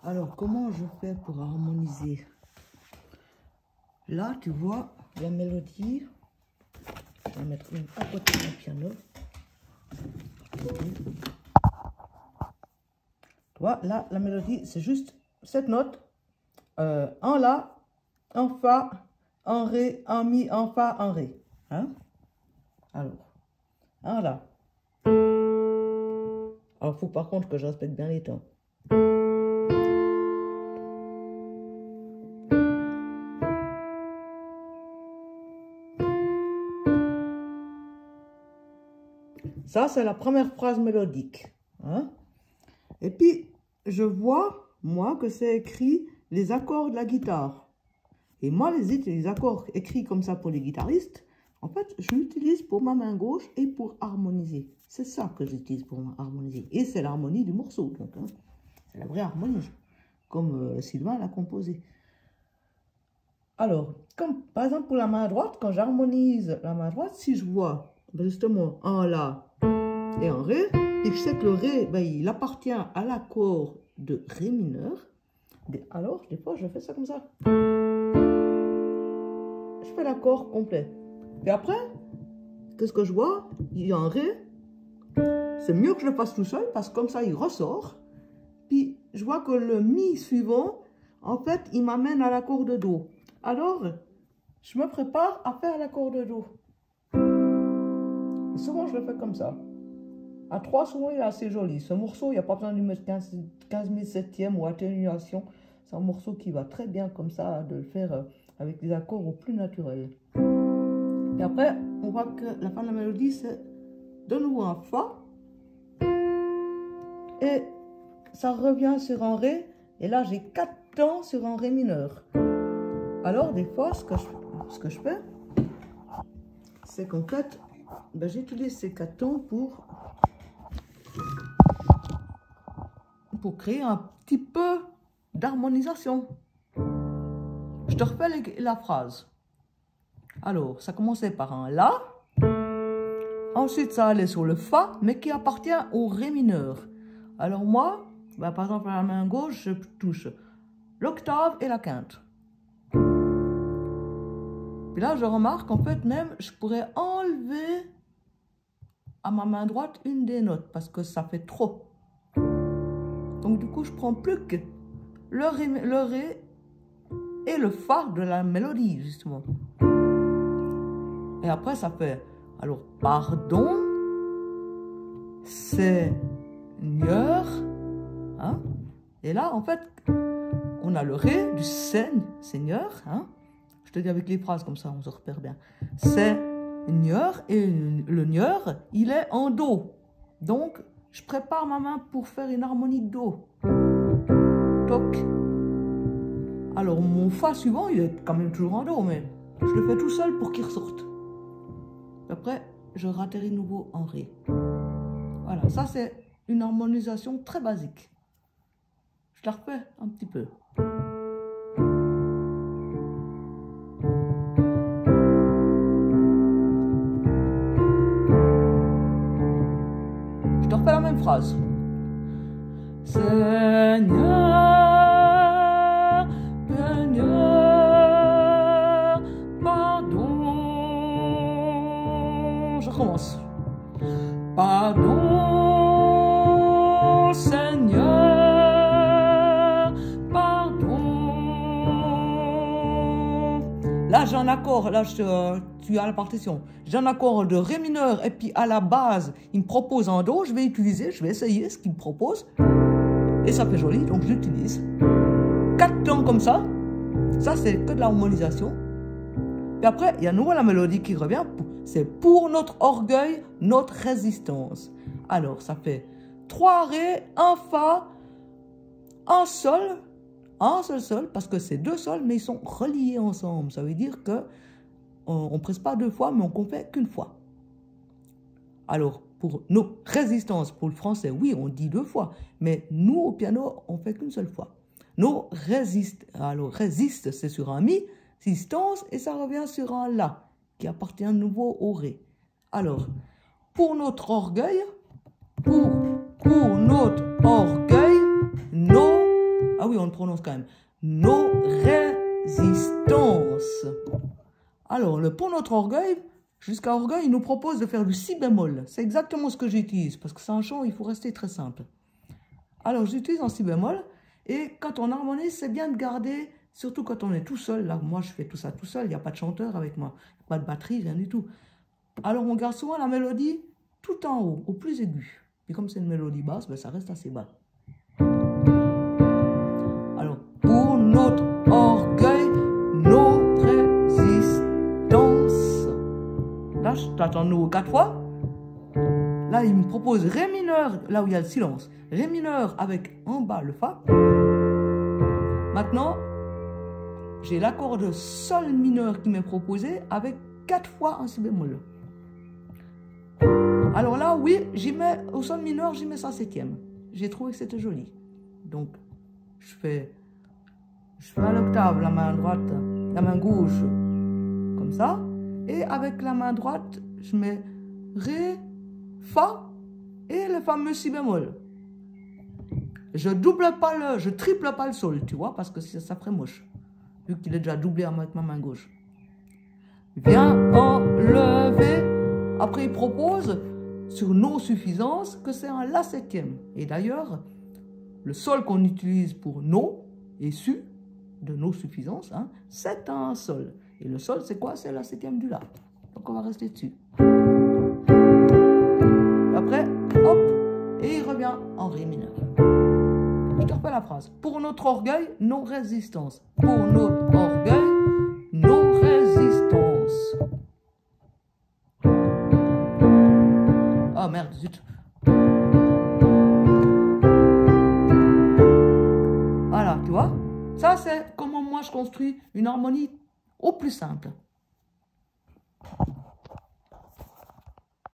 Alors, comment je fais pour harmoniser? Là, tu vois la mélodie. Je vais la mettre même à côté de mon piano. Tu vois, là, la mélodie, c'est juste cette note. En La, en Fa, en Ré, en Mi, en Fa, en Ré. Hein? Alors, en La. Alors, il faut par contre que je respecte bien les temps. Ça, c'est la première phrase mélodique. Hein? Et puis, je vois, moi, que c'est écrit les accords de la guitare. Et moi, les accords écrits comme ça pour les guitaristes, en fait, je l'utilise pour ma main gauche et pour harmoniser. C'est ça que j'utilise pour harmoniser. Et c'est l'harmonie du morceau. Donc, hein, c'est la vraie harmonie, comme Sylvain l'a composé. Alors, comme par exemple pour la main droite, quand j'harmonise la main droite, si je vois justement en La et en Ré, et que je sais que le Ré, ben, il appartient à l'accord de Ré mineur, alors des fois je fais ça comme ça. Je fais l'accord complet. Et après, qu'est-ce que je vois? Il y a un Ré. C'est mieux que je le fasse tout seul parce que comme ça il ressort. Puis je vois que le Mi suivant, en fait, il m'amène à l'accord de Do. Alors, je me prépare à faire l'accord de Do. Et souvent, je le fais comme ça. À 3, souvent, il est assez joli. Ce morceau, il n'y a pas besoin de mettre 15 000 septièmes ou atténuation. C'est un morceau qui va très bien comme ça, de le faire avec des accords au plus naturel. Et après, on voit que la fin de la mélodie, c'est de nouveau un Fa. Et ça revient sur un Ré. Et là, j'ai 4 temps sur un Ré mineur. Alors, des fois, ce que je fais, c'est qu'en fait, ben, j'utilise ces 4 temps pour créer un petit peu d'harmonisation. Je te refais la phrase. Alors, ça commençait par un La. Ensuite, ça allait sur le Fa, mais qui appartient au Ré mineur. Alors moi, ben, par exemple, à la main gauche, je touche l'octave et la quinte. Puis là, je remarque, en fait, même, je pourrais enlever à ma main droite une des notes, parce que ça fait trop. Donc, du coup, je prends plus que le Ré et le Fa de la mélodie, justement. Et après, ça fait, alors, pardon, Seigneur, hein? Et là, en fait, on a le Ré du Seigneur, hein? Je te dis avec les phrases, comme ça, on se repère bien. Seigneur, et le Nieur, il est en Do. Donc, je prépare ma main pour faire une harmonie de Do. Toc. Alors, mon Fa suivant, il est quand même toujours en Do, mais je le fais tout seul pour qu'il ressorte. Après, je ratterris nouveau en Ré. Voilà, ça c'est une harmonisation très basique. Je la refais un petit peu. Je te refais la même phrase. Seigneur, Seigneur, pardon. Je recommence. Pardon, Seigneur, pardon. Là, j'ai un accord, là, tu as la partition. J'ai un accord de Ré mineur et puis à la base, il me propose un Do. Je vais utiliser, je vais essayer ce qu'il me propose. Et ça fait joli, donc je l'utilise. 4 temps comme ça. Ça, c'est que de l'harmonisation. Et après, il y a à nouveau la mélodie qui revient. C'est pour notre orgueil, notre résistance. Alors, ça fait 3 Ré, un Fa, un Sol, un seul Sol, parce que c'est 2 Sols, mais ils sont reliés ensemble. Ça veut dire que on ne presse pas 2 fois, mais on ne fait qu'une fois. Alors, pour nos résistances, pour le français, oui, on dit 2 fois, mais nous, au piano, on ne fait qu'une seule fois. Nos résistes, alors résiste, c'est sur un Mi, résistance, et ça revient sur un La, qui appartient à nouveau au Ré. Alors, pour notre orgueil, pour notre orgueil, nos... Ah oui, on le prononce quand même. Nos résistances. Alors, pour notre orgueil, jusqu'à orgueil, il nous propose de faire du si bémol. C'est exactement ce que j'utilise, parce que c'est un chant, il faut rester très simple. Alors, j'utilise en si bémol, et quand on harmonise, c'est bien de garder, surtout quand on est tout seul. Là, moi, je fais tout ça tout seul, il n'y a pas de chanteur avec moi, pas de batterie, rien du tout. Alors, on garde souvent la mélodie tout en haut, au plus aigu. Et comme c'est une mélodie basse, ben, ça reste assez bas. Alors, pour notre orgueil, notre résistance. Là, je t'attends de nouveau 4 fois. Là, il me propose Ré mineur, là où il y a le silence. Ré mineur avec en bas le Fa. Maintenant, j'ai l'accord de Sol mineur qui m'est proposé avec 4 fois un Si bémol. Alors là, oui, j'y mets, au Sol mineur, j'y mets sa septième. J'ai trouvé que c'était joli. Donc, je fais à l'octave, la main droite, la main gauche, comme ça. Et avec la main droite, je mets Ré, Fa et le fameux Si bémol. Je triple pas le Sol, tu vois, parce que ça ferait moche. Vu qu'il est déjà doublé avec ma main gauche. Viens enlever. Après, il propose sur nos suffisances que c'est un La septième. Et d'ailleurs, le Sol qu'on utilise pour nos et Su, de nos suffisances, hein, c'est un Sol. Et le Sol, c'est quoi? C'est La septième du La. Donc, on va rester dessus. Après, hop, et il revient en Ré mineur. Je te refais la phrase. Pour notre orgueil, nos résistances. Pour notre orgueil, nos résistances. Ah merde, zut. Voilà, tu vois? Ça, c'est comment moi je construis une harmonie au plus simple.